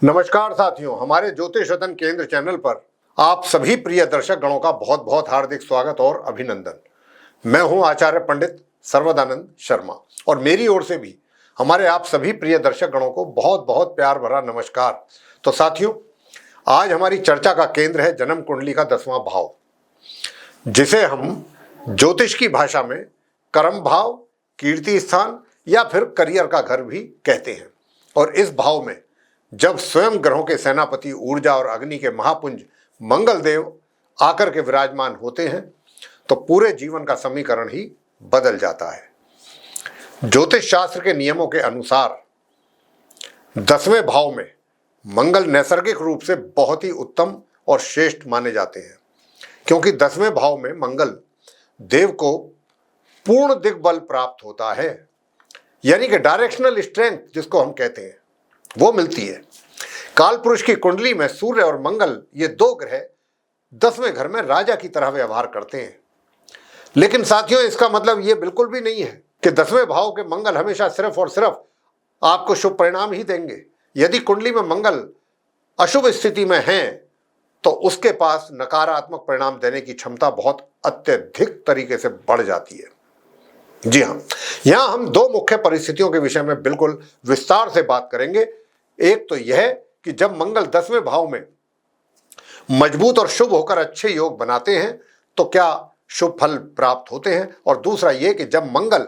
नमस्कार साथियों, हमारे ज्योतिष रतन केंद्र चैनल पर आप सभी प्रिय दर्शक गणों का बहुत बहुत हार्दिक स्वागत और अभिनंदन। मैं हूं आचार्य पंडित सर्वदानंद शर्मा और मेरी ओर से भी हमारे आप सभी प्रिय दर्शक गणों को बहुत बहुत प्यार भरा नमस्कार। तो साथियों, आज हमारी चर्चा का केंद्र है जन्म कुंडली का 10वां भाव, जिसे हम ज्योतिष की भाषा में कर्म भाव, कीर्ति स्थान या फिर करियर का घर भी कहते हैं। और इस भाव में जब स्वयं ग्रहों के सेनापति ऊर्जा और अग्नि के महापुंज मंगल देव आकर के विराजमान होते हैं तो पूरे जीवन का समीकरण ही बदल जाता है। ज्योतिष शास्त्र के नियमों के अनुसार 10वें भाव में मंगल नैसर्गिक रूप से बहुत ही उत्तम और श्रेष्ठ माने जाते हैं, क्योंकि 10वें भाव में मंगल देव को पूर्ण दिग्बल प्राप्त होता है, यानी कि डायरेक्शनल स्ट्रेंथ जिसको हम कहते हैं वो मिलती है। काल पुरुष की कुंडली में सूर्य और मंगल ये दो ग्रह 10वें घर में राजा की तरह व्यवहार करते हैं। लेकिन साथियों, इसका मतलब ये बिल्कुल भी नहीं है कि 10वें भाव के मंगल हमेशा सिर्फ और सिर्फ आपको शुभ परिणाम ही देंगे। यदि कुंडली में मंगल अशुभ स्थिति में है तो उसके पास नकारात्मक परिणाम देने की क्षमता बहुत अत्यधिक तरीके से बढ़ जाती है। जी हाँ, यहां हम दो मुख्य परिस्थितियों के विषय में बिल्कुल विस्तार से बात करेंगे। एक तो यह कि जब मंगल 10वें भाव में मजबूत और शुभ होकर अच्छे योग बनाते हैं तो क्या शुभ फल प्राप्त होते हैं, और दूसरा यह कि जब मंगल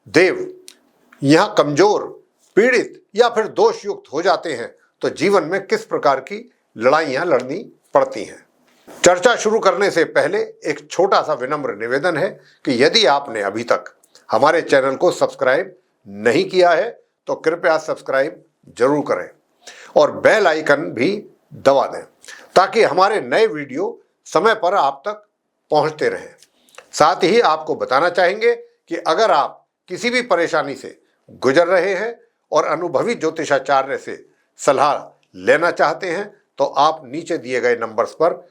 देव यहां कमजोर, पीड़ित या फिर दोष युक्त हो जाते हैं तो जीवन में किस प्रकार की लड़ाइयां लड़नी पड़ती हैं। चर्चा शुरू करने से पहले एक छोटा सा विनम्र निवेदन है कि यदि आपने अभी तक हमारे चैनल को सब्सक्राइब नहीं किया है तो कृपया सब्सक्राइब जरूर करें और बेल आइकन भी दबा दें ताकि हमारे नए वीडियो समय पर आप तक पहुंचते रहें। साथ ही आपको बताना चाहेंगे कि अगर आप किसी भी परेशानी से गुजर रहे हैं और अनुभवी ज्योतिषाचार्य से सलाह लेना चाहते हैं तो आप नीचे दिए गए नंबर्स पर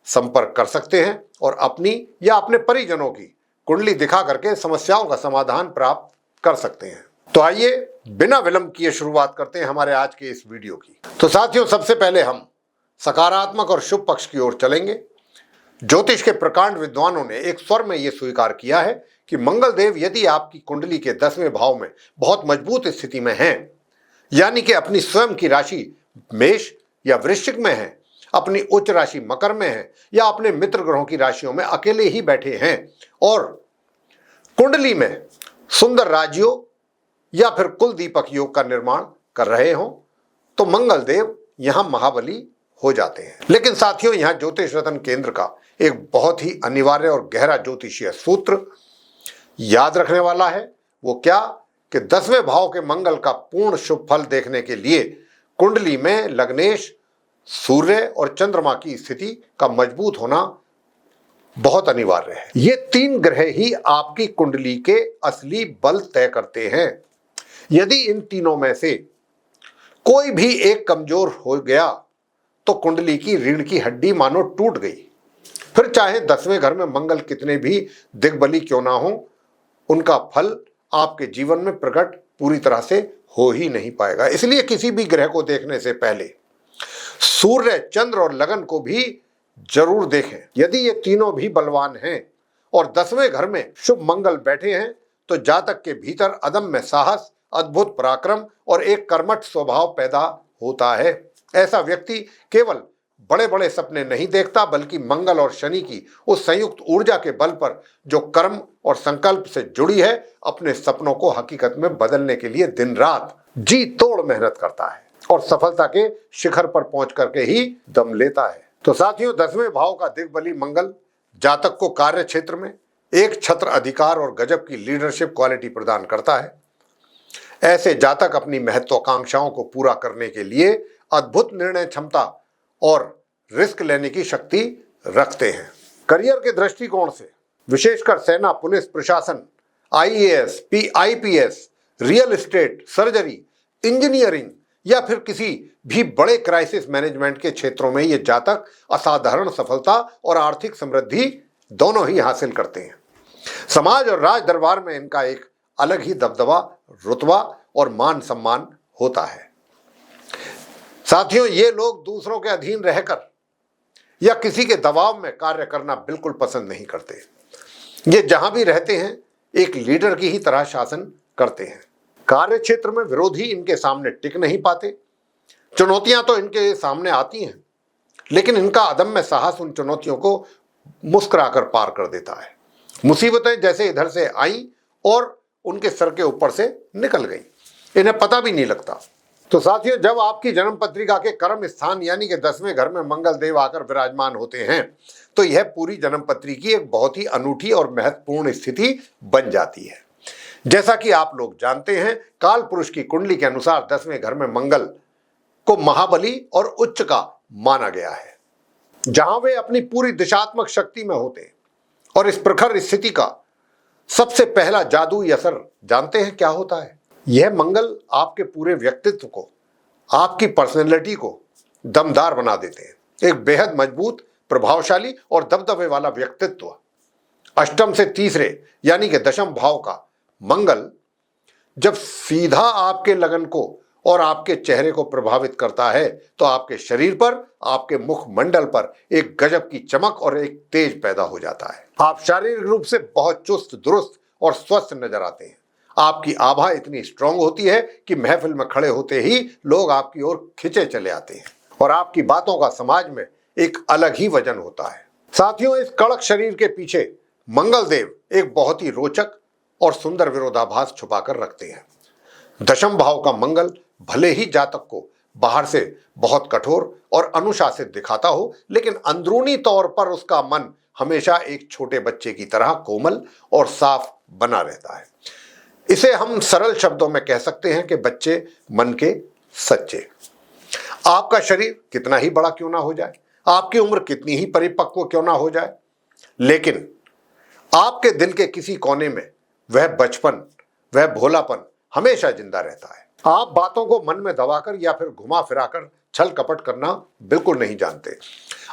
संपर्क कर सकते हैं और अपनी या अपने परिजनों की कुंडली दिखा करके समस्याओं का समाधान प्राप्त कर सकते हैं। तो आइए बिना विलंब किए शुरुआत करते हैं हमारे आज के इस वीडियो की। तो साथियों, सबसे पहले हम सकारात्मक और शुभ पक्ष की ओर चलेंगे। ज्योतिष के प्रकांड विद्वानों ने एक स्वर में यह स्वीकार किया है कि मंगल देव यदि आपकी कुंडली के 10वें भाव में बहुत मजबूत स्थिति में हैं, यानी कि अपनी स्वयं की राशि मेष या वृश्चिक में है, अपनी उच्च राशि मकर में है या अपने मित्र ग्रहों की राशियों में अकेले ही बैठे हैं और कुंडली में सुंदर राजयोग या फिर कुल दीपक योग का निर्माण कर रहे हों तो मंगल देव यहां महाबली हो जाते हैं। लेकिन साथियों, यहां ज्योतिष रतन केंद्र का एक बहुत ही अनिवार्य और गहरा ज्योतिषीय सूत्र याद रखने वाला है। वो क्या कि 10वें भाव के मंगल का पूर्ण शुभ फल देखने के लिए कुंडली में लग्नेश, सूर्य और चंद्रमा की स्थिति का मजबूत होना बहुत अनिवार्य है। ये तीन ग्रह ही आपकी कुंडली के असली बल तय करते हैं। यदि इन तीनों में से कोई भी एक कमजोर हो गया तो कुंडली की रीढ़ की हड्डी मानो टूट गई। फिर चाहे 10वें घर में मंगल कितने भी दिग्बली क्यों ना हो, उनका फल आपके जीवन में प्रकट पूरी तरह से हो ही नहीं पाएगा। इसलिए किसी भी ग्रह को देखने से पहले सूर्य, चंद्र और लगन को भी जरूर देखें। यदि ये तीनों भी बलवान हैं और 10वें घर में शुभ मंगल बैठे हैं तो जातक के भीतर अदम्य साहस, अद्भुत पराक्रम और एक कर्मठ स्वभाव पैदा होता है। ऐसा व्यक्ति केवल बड़े बड़े सपने नहीं देखता बल्कि मंगल और शनि की उस संयुक्त ऊर्जा के बल पर जो कर्म और संकल्प से जुड़ी है, अपने सपनों को हकीकत में बदलने के लिए दिन रात जी तोड़ मेहनत करता है और सफलता के शिखर पर पहुंच करके ही दम लेता है। तो साथियों, 10वें भाव का दिग्बली मंगल जातक को कार्य क्षेत्र में एक छत्र अधिकार और गजब की लीडरशिप क्वालिटी प्रदान करता है। ऐसे जातक अपनी महत्वाकांक्षाओं को पूरा करने के लिए अद्भुत निर्णय क्षमता और रिस्क लेने की शक्ति रखते हैं। करियर के दृष्टिकोण से विशेषकर सेना, पुलिस, प्रशासन, IAS, IPS, real estate, surgery, engineering या फिर किसी भी बड़े क्राइसिस मैनेजमेंट के क्षेत्रों में ये जातक असाधारण सफलता और आर्थिक समृद्धि दोनों ही हासिल करते हैं। समाज और राज दरबार में इनका एक अलग ही दबदबा, रुतबा और मान सम्मान होता है। साथियों, ये लोग दूसरों के अधीन रहकर या किसी के दबाव में कार्य करना बिल्कुल पसंद नहीं करते। ये जहां भी रहते हैं एक लीडर की ही तरह शासन करते हैं। कार्य क्षेत्र में विरोधी इनके सामने टिक नहीं पाते। चुनौतियां तो इनके सामने आती हैं, लेकिन इनका अदम्य साहस उन चुनौतियों को मुस्कुराकर पार कर देता है। मुसीबतें जैसे इधर से आई और उनके सर के ऊपर से निकल गई, इन्हें पता भी नहीं लगता। तो साथियों, जब आपकी जन्म पत्रिका के कर्म स्थान यानी कि 10वें घर में मंगल देव आकर विराजमान होते हैं तो यह पूरी जन्म पत्री की एक बहुत ही अनूठी और महत्वपूर्ण स्थिति बन जाती है। जैसा कि आप लोग जानते हैं, काल पुरुष की कुंडली के अनुसार 10वें घर में मंगल को महाबली और उच्च का माना गया है, जहां वे अपनी पूरी दिशात्मक शक्ति में होते हैं। और इस प्रखर स्थिति का सबसे पहला जादुई असर जानते हैं क्या होता है? यह मंगल आपके पूरे व्यक्तित्व को, आपकी पर्सनैलिटी को दमदार बना देते हैं। एक बेहद मजबूत, प्रभावशाली और दबदबे वाला व्यक्तित्व। अष्टम से तीसरे यानी कि दशम भाव का मंगल जब सीधा आपके लगन को और आपके चेहरे को प्रभावित करता है तो आपके शरीर पर, आपके मुखमंडल पर एक गजब की चमक और एक तेज पैदा हो जाता है। आप शारीरिक रूप से बहुत चुस्त दुरुस्त और स्वस्थ नजर आते हैं। आपकी आभा इतनी स्ट्रांग होती है कि महफिल में खड़े होते ही लोग आपकी ओर खिंचे चले आते हैं और आपकी बातों का समाज में एक अलग ही वजन होता है। साथियों, इस कड़क शरीर के पीछे मंगल देव एक बहुत ही रोचक और सुंदर विरोधाभास छुपाकर रखते हैं। दशम भाव का मंगल भले ही जातक को बाहर से बहुत कठोर और अनुशासित दिखाता हो, लेकिन अंदरूनी तौर पर उसका मन हमेशा एक छोटे बच्चे की तरह कोमल और साफ बना रहता है। इसे हम सरल शब्दों में कह सकते हैं कि बच्चे मन के सच्चे। आपका शरीर कितना ही बड़ा क्यों ना हो जाए, आपकी उम्र कितनी ही परिपक्व क्यों ना हो जाए, लेकिन आपके दिल के किसी कोने में वह बचपन, वह भोलापन हमेशा जिंदा रहता है। आप बातों को मन में दबाकर या फिर घुमा फिराकर छल कपट करना बिल्कुल नहीं जानते।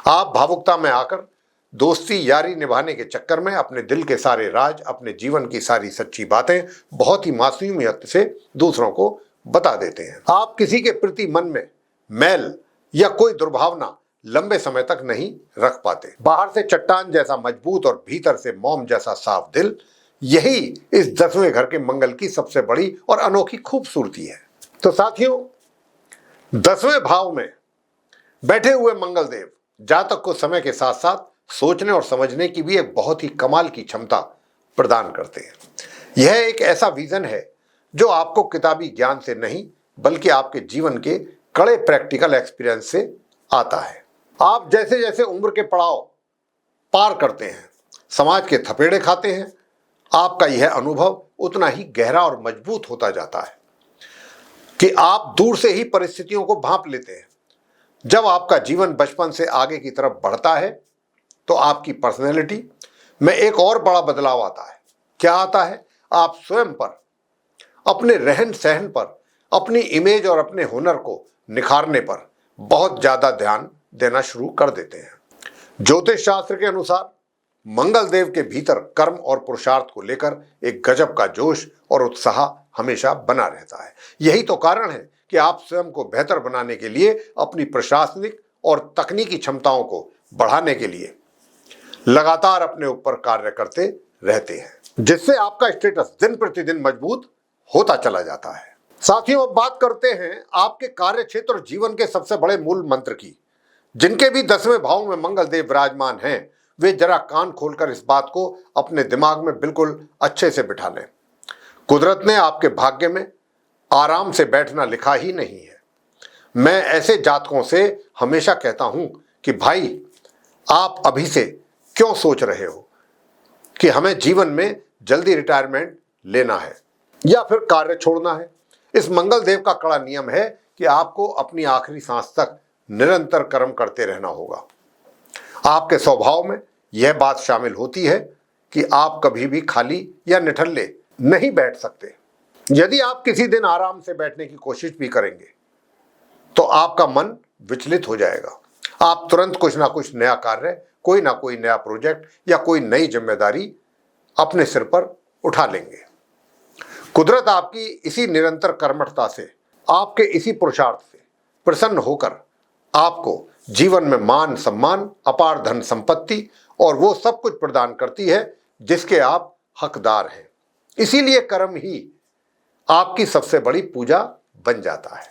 आप भावुकता में आकर दोस्ती यारी निभाने के चक्कर में अपने दिल के सारे राज, अपने जीवन की सारी सच्ची बातें बहुत ही मासूमियत से दूसरों को बता देते हैं। आप किसी के प्रति मन में मैल या कोई दुर्भावना लंबे समय तक नहीं रख पाते। बाहर से चट्टान जैसा मजबूत और भीतर से मोम जैसा साफ दिल, यही इस 10वें घर के मंगल की सबसे बड़ी और अनोखी खूबसूरती है। तो साथियों, 10वें भाव में बैठे हुए मंगल देव जातक को समय के साथ साथ सोचने और समझने की भी एक बहुत ही कमाल की क्षमता प्रदान करते हैं। यह एक ऐसा विजन है जो आपको किताबी ज्ञान से नहीं बल्कि आपके जीवन के कड़े प्रैक्टिकल एक्सपीरियंस से आता है। आप जैसे जैसे उम्र के पड़ाव पार करते हैं, समाज के थपेड़े खाते हैं, आपका यह अनुभव उतना ही गहरा और मजबूत होता जाता है कि आप दूर से ही परिस्थितियों को भांप लेते हैं। जब आपका जीवन बचपन से आगे की तरफ बढ़ता है तो आपकी पर्सनैलिटी में एक और बड़ा बदलाव आता है। क्या आता है? आप स्वयं पर, अपने रहन सहन पर, अपनी इमेज और अपने हुनर को निखारने पर बहुत ज्यादा ध्यान देना शुरू कर देते हैं। ज्योतिष शास्त्र के अनुसार मंगल देव के भीतर कर्म और पुरुषार्थ को लेकर एक गजब का जोश और उत्साह हमेशा बना रहता है। यही तो कारण है कि आप स्वयं को बेहतर बनाने के लिए, अपनी प्रशासनिक और तकनीकी क्षमताओं को बढ़ाने के लिए लगातार अपने ऊपर कार्य करते रहते हैं, जिससे आपका स्टेटस दिन प्रतिदिन मजबूत होता चला जाता है। साथियों, अब बात करते हैं आपके कार्य क्षेत्र और जीवन के सबसे बड़े मूल मंत्र की। जिनके भी 10वें भाव में मंगल देव विराजमान हैं, वे जरा कान खोलकर इस बात को अपने दिमाग में बिल्कुल अच्छे से बिठा लें। कुदरत ने आपके भाग्य में आराम से बैठना लिखा ही नहीं है। मैं ऐसे जातकों से हमेशा कहता हूं कि भाई, आप अभी से क्यों सोच रहे हो कि हमें जीवन में जल्दी रिटायरमेंट लेना है या फिर कार्य छोड़ना है। इस मंगल देव का कड़ा नियम है कि आपको अपनी आखिरी सांस तक निरंतर कर्म करते रहना होगा। आपके स्वभाव में यह बात शामिल होती है कि आप कभी भी खाली या निठल्ले नहीं बैठ सकते। यदि आप किसी दिन आराम से बैठने की कोशिश भी करेंगे तो आपका मन विचलित हो जाएगा। आप तुरंत कुछ ना कुछ नया कार्य, कोई ना कोई नया प्रोजेक्ट या कोई नई जिम्मेदारी अपने सिर पर उठा लेंगे। कुदरत आपकी इसी निरंतर कर्मठता से, आपके इसी पुरुषार्थ से प्रसन्न होकर आपको जीवन में मान सम्मान, अपार धन संपत्ति और वो सब कुछ प्रदान करती है जिसके आप हकदार हैं। इसीलिए कर्म ही आपकी सबसे बड़ी पूजा बन जाता है।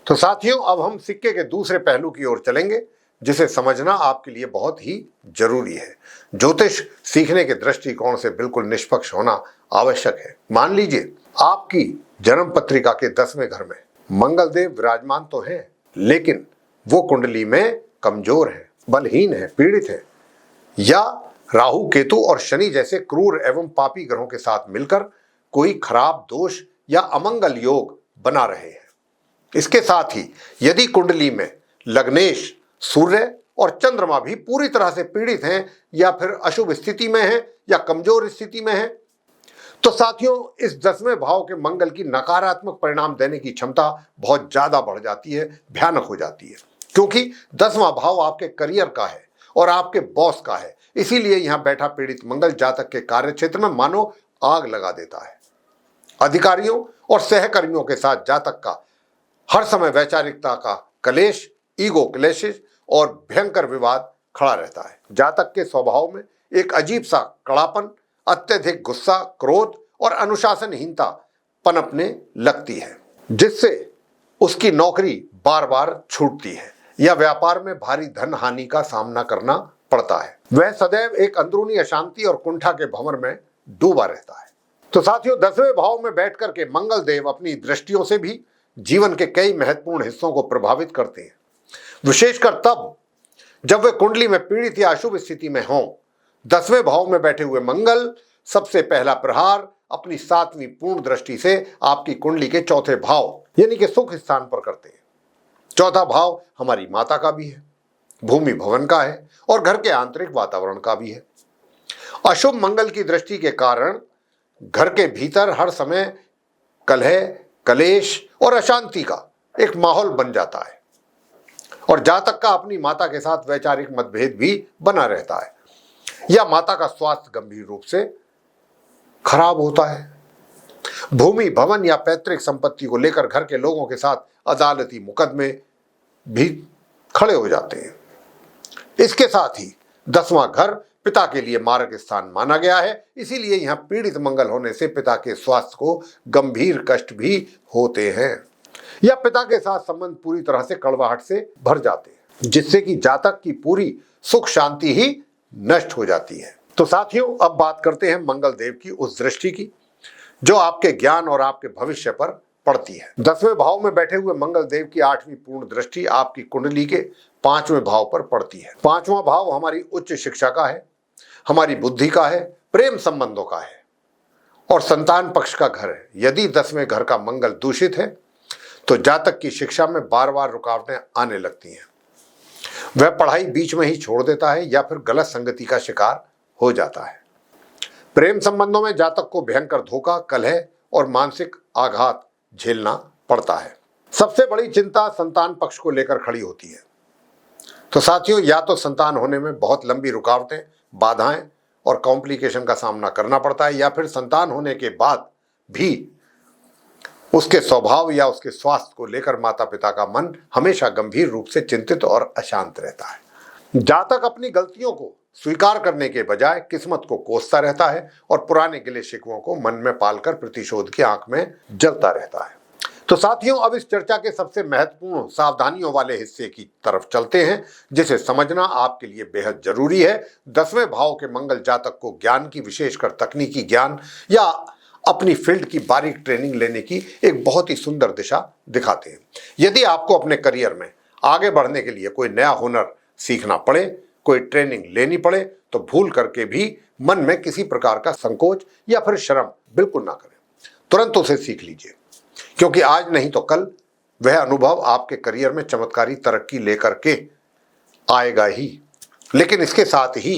तो साथियों, अब हम सिक्के के दूसरे पहलू की ओर चलेंगे जिसे समझना आपके लिए बहुत ही जरूरी है। ज्योतिष सीखने के दृष्टिकोण से बिल्कुल निष्पक्ष होना आवश्यक है। मान लीजिए आपकी जन्म पत्रिका के 10वें घर में मंगल देव विराजमान तो हैं, लेकिन वो कुंडली में कमजोर है, बलहीन है, पीड़ित है, या राहु, केतु और शनि जैसे क्रूर एवं पापी ग्रहों के साथ मिलकर कोई खराब दोष या अमंगल योग बना रहे हैं। इसके साथ ही यदि कुंडली में लग्नेश, सूर्य और चंद्रमा भी पूरी तरह से पीड़ित हैं या फिर अशुभ स्थिति में हैं या कमजोर स्थिति में हैं, तो साथियों इस 10वें भाव के मंगल की नकारात्मक परिणाम देने की क्षमता बहुत ज्यादा बढ़ जाती है, भयानक हो जाती है, क्योंकि 10वां भाव आपके करियर का है और आपके बॉस का है। इसीलिए यहां बैठा पीड़ित मंगल जातक के कार्य क्षेत्र में मानो आग लगा देता है। अधिकारियों और सहकर्मियों के साथ जातक का हर समय वैचारिकता का कलेश, ईगो क्लेशेस और भयंकर विवाद खड़ा रहता है। जातक के स्वभाव में एक अजीब सा कड़ापन, अत्यधिक गुस्सा, क्रोध और अनुशासनहीनता पनपने लगती है, जिससे उसकी नौकरी बार बार छूटती है या व्यापार में भारी धन हानि का सामना करना पड़ता है। वह सदैव एक अंदरूनी अशांति और कुंठा के भंवर में डूबा रहता है। तो साथियों, 10वें भाव में बैठकर के मंगल देव अपनी दृष्टियों से भी जीवन के कई महत्वपूर्ण हिस्सों को प्रभावित करते हैं, विशेषकर तब जब वे कुंडली में पीड़ित या अशुभ स्थिति में हों। 10वें भाव में बैठे हुए मंगल सबसे पहला प्रहार अपनी 7वीं पूर्ण दृष्टि से आपकी कुंडली के चौथे भाव यानी कि सुख स्थान पर करते हैं। चौथा भाव हमारी माता का भी है, भूमि भवन का है और घर के आंतरिक वातावरण का भी है। अशुभ मंगल की दृष्टि के कारण घर के भीतर हर समय कलह, कलेश और अशांति का एक माहौल बन जाता है और जातक का अपनी माता के साथ वैचारिक मतभेद भी बना रहता है या माता का स्वास्थ्य गंभीर रूप से खराब होता है। भूमि भवन या पैतृक संपत्ति को लेकर घर के लोगों के साथ अदालती मुकदमे भी खड़े हो जाते हैं। इसके साथ ही 10वां घर पिता के लिए मार्ग स्थान माना गया है, इसीलिए यहां पीड़ित मंगल होने से पिता के स्वास्थ्य को गंभीर कष्ट भी होते हैं या पिता के साथ संबंध पूरी तरह से कड़वाहट से भर जाते हैं, जिससे कि जातक की पूरी सुख शांति ही नष्ट हो जाती है। तो साथियों, अब बात करते हैं मंगल देव की उस दृष्टि की जो आपके ज्ञान और आपके भविष्य पर पड़ती है। 10वें भाव में बैठे हुए मंगल देव की 8वीं पूर्ण दृष्टि आपकी कुंडली के 5वें भाव पर पड़ती है। 5वां भाव हमारी उच्च शिक्षा का है, हमारी बुद्धि का है, प्रेम संबंधों का है और संतान पक्ष का घर है। यदि 10वें घर का मंगल दूषित है तो जातक की शिक्षा में बार बार रुकावटें आने लगती हैं। वह पढ़ाई बीच में ही छोड़ देता है या फिर गलत संगति का शिकार हो जाता है। प्रेम संबंधों में जातक को भयंकर धोखा, कलह और मानसिक आघात झेलना पड़ता है। सबसे बड़ी चिंता संतान पक्ष को लेकर खड़ी होती है। तो साथियों, या तो संतान होने में बहुत लंबी रुकावटें, बाधाएं और कॉम्प्लिकेशन का सामना करना पड़ता है या फिर संतान होने के बाद भी उसके स्वभाव या उसके स्वास्थ्य को लेकर माता पिता का मन हमेशा गंभीर रूप से चिंतित और अशांत रहता है। जातक अपनी गलतियों को स्वीकार करने के बजाय किस्मत को कोसता रहता है और पुराने गिले शिकवों को मन में पालकर प्रतिशोध की आंख में जलता रहता है। तो साथियों, अब इस चर्चा के सबसे महत्वपूर्ण सावधानियों वाले हिस्से की तरफ चलते हैं, जिसे समझना आपके लिए बेहद जरूरी है। 10वें भाव के मंगल जातक को ज्ञान की, विशेषकर तकनीकी ज्ञान या अपनी फील्ड की बारीक ट्रेनिंग लेने की एक बहुत ही सुंदर दिशा दिखाते हैं। यदि आपको अपने करियर में आगे बढ़ने के लिए कोई नया हुनर सीखना पड़े, कोई ट्रेनिंग लेनी पड़े, तो भूल करके भी मन में किसी प्रकार का संकोच या फिर शर्म बिल्कुल ना करें। तुरंत उसे सीख लीजिए, क्योंकि आज नहीं तो कल वह अनुभव आपके करियर में चमत्कारी तरक्की लेकर के आएगा ही। लेकिन इसके साथ ही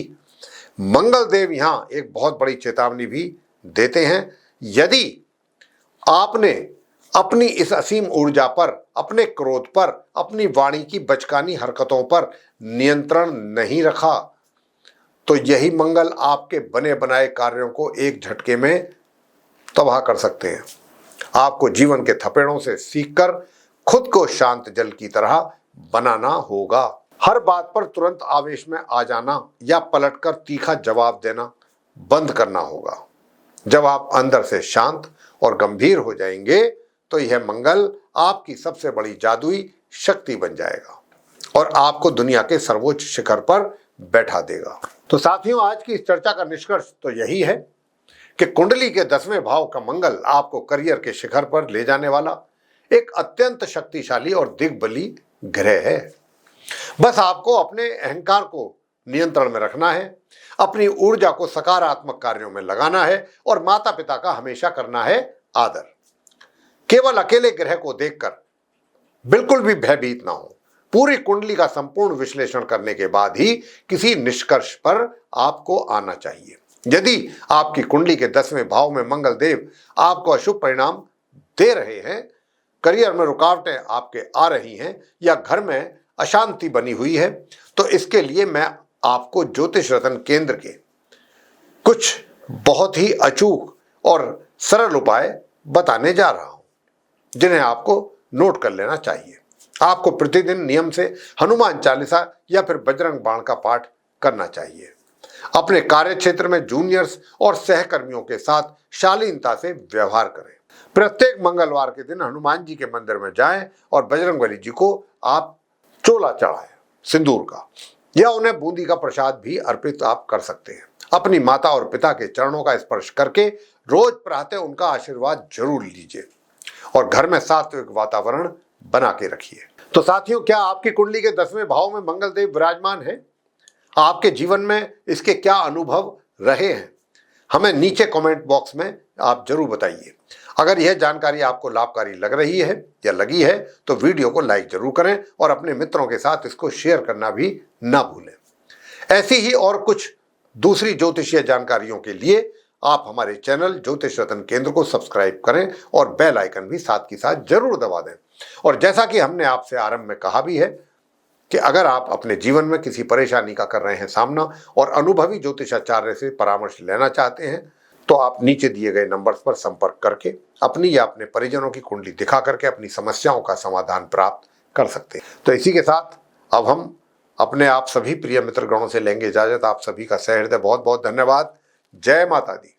मंगल देव यहां एक बहुत बड़ी चेतावनी भी देते हैं। यदि आपने अपनी इस असीम ऊर्जा पर, अपने क्रोध पर, अपनी वाणी की बचकानी हरकतों पर नियंत्रण नहीं रखा, तो यही मंगल आपके बने बनाए कार्यों को एक झटके में तबाह कर सकते हैं। आपको जीवन के थपेड़ों से सीखकर खुद को शांत जल की तरह बनाना होगा। हर बात पर तुरंत आवेश में आ जाना या पलटकर तीखा जवाब देना बंद करना होगा। जब आप अंदर से शांत और गंभीर हो जाएंगे तो यह मंगल आपकी सबसे बड़ी जादुई शक्ति बन जाएगा और आपको दुनिया के सर्वोच्च शिखर पर बैठा देगा। तो साथियों, आज की इस चर्चा का निष्कर्ष तो यही है कि कुंडली के 10वें भाव का मंगल आपको करियर के शिखर पर ले जाने वाला एक अत्यंत शक्तिशाली और दिग्बली ग्रह है। बस आपको अपने अहंकार को नियंत्रण में रखना है, अपनी ऊर्जा को सकारात्मक कार्यों में लगाना है और माता पिता का हमेशा करना है आदर। केवल अकेले ग्रह को देखकर बिल्कुल भी भयभीत ना हो। पूरी कुंडली का संपूर्ण विश्लेषण करने के बाद ही किसी निष्कर्ष पर आपको आना चाहिए। यदि आपकी कुंडली के 10वें भाव में मंगल देव आपको अशुभ परिणाम दे रहे हैं, करियर में रुकावटें आपके आ रही हैं या घर में अशांति बनी हुई है, तो इसके लिए मैं आपको ज्योतिष रत्न केंद्र के कुछ बहुत ही अचूक और सरल उपाय बताने जा रहा हूं, जिन्हें आपको नोट कर लेना चाहिए। आपको प्रतिदिन नियम से हनुमान चालीसा या फिर बजरंग बाण का पाठ करना चाहिए। अपने कार्य क्षेत्र में जूनियर्स और सहकर्मियों के साथ शालीनता से व्यवहार करें। प्रत्येक मंगलवार के दिन हनुमान जी के मंदिर में जाएं और बजरंगबली जी को आप चोला चढ़ाएं सिंदूर का, या उन्हें बूंदी का प्रसाद भी अर्पित आप कर सकते हैं। अपनी माता और पिता के चरणों का स्पर्श करके रोज प्रातः उनका आशीर्वाद जरूर लीजिए और घर में सात्विक वातावरण बना के रखिए। तो साथियों, क्या आपकी कुंडली के 10वें भाव में मंगल देव विराजमान है? आपके जीवन में इसके क्या अनुभव रहे हैं? हमें नीचे कमेंट बॉक्स में आप जरूर बताइए। अगर यह जानकारी आपको लाभकारी लग रही है या लगी है तो वीडियो को लाइक जरूर करें और अपने मित्रों के साथ इसको शेयर करना भी ना भूलें। ऐसी ही और कुछ दूसरी ज्योतिषीय जानकारियों के लिए आप हमारे चैनल ज्योतिष रत्न केंद्र को सब्सक्राइब करें और बेल आइकन भी साथ के साथ जरूर दबा दें। और जैसा कि हमने आपसे आरंभ में कहा भी है कि अगर आप अपने जीवन में किसी परेशानी का कर रहे हैं सामना और अनुभवी ज्योतिषाचार्य से परामर्श लेना चाहते हैं, तो आप नीचे दिए गए नंबर्स पर संपर्क करके अपनी या अपने परिजनों की कुंडली दिखा करके अपनी समस्याओं का समाधान प्राप्त कर सकते हैं। तो इसी के साथ अब हम अपने आप सभी प्रिय मित्रगणों से लेंगे इजाजत। आप सभी का सहृदय बहुत बहुत धन्यवाद। जय माता दी।